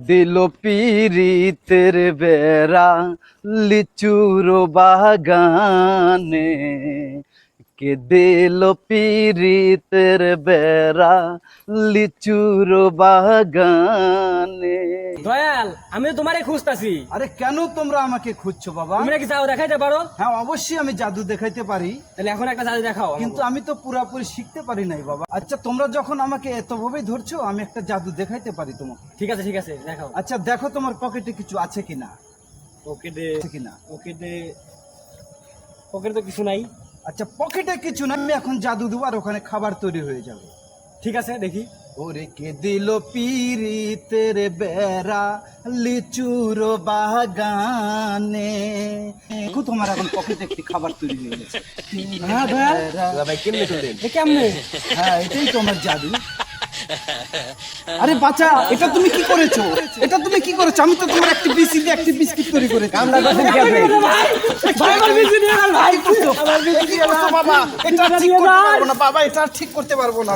দিল পিরিতের বেড়া লিচুর বাগানে, কে দিল পিরিতের বেড়া লিচুর বাগানে। দয়াল, আমি তো তোমারে খুঁজতাছি। আরে কেন তোমরা আমাকে খুঁজছো বাবা? তুমি নাকি জাদু দেখাইতে পারো? হ্যাঁ অবশ্যই আমি জাদু দেখাইতে পারি, তাহলে এখন একটা জাদু দেখাও। কিন্তু আমি তো পুরাপুরি শিখতে পারি নাই বাবা। আচ্ছা তোমরা যখন আমাকে এতভাবেই ধরছো, আমি একটা জাদু দেখাইতে পারি তোমাকে। ঠিক আছে দেখাও। আচ্ছা দেখো তোমার পকেটে কিছু আছে কিনা। ওকে দে। আছে কিনা? ওকে দে। পকেটে তো কিছু নাই। আচ্ছা পকেটে কিছু না, আমি এখন জাদু দেবো আর ওখানে খাবার তৈরি হয়ে যাবে। ঠিক আছে দেখি। ওরে কে দিল পিরিতের বেড়া লিচুর বাগানে, দেখো তোমার এখন পকেটে একটি খাবার তৈরি হয়ে গেছে। হ্যাঁ দয়াল, ভাই কেমনে করলেন? এ কেমনে? হ্যাঁ এটাই তোমার জাদু। আরে বাচ্চা, এটা তুমি কি করেছো? এটা তুমি কি করেছো? আমি তো তোমার একটি বিস্কিট তৈরি করেছি। কামলা করছেন কি আপনি? ভাই আমার বিজি নিয়ে গেল, ভাই। কি করছো বাবা? এটা ঠিক করতে পারবো না বাবা, এটা ঠিক করতে পারবো না।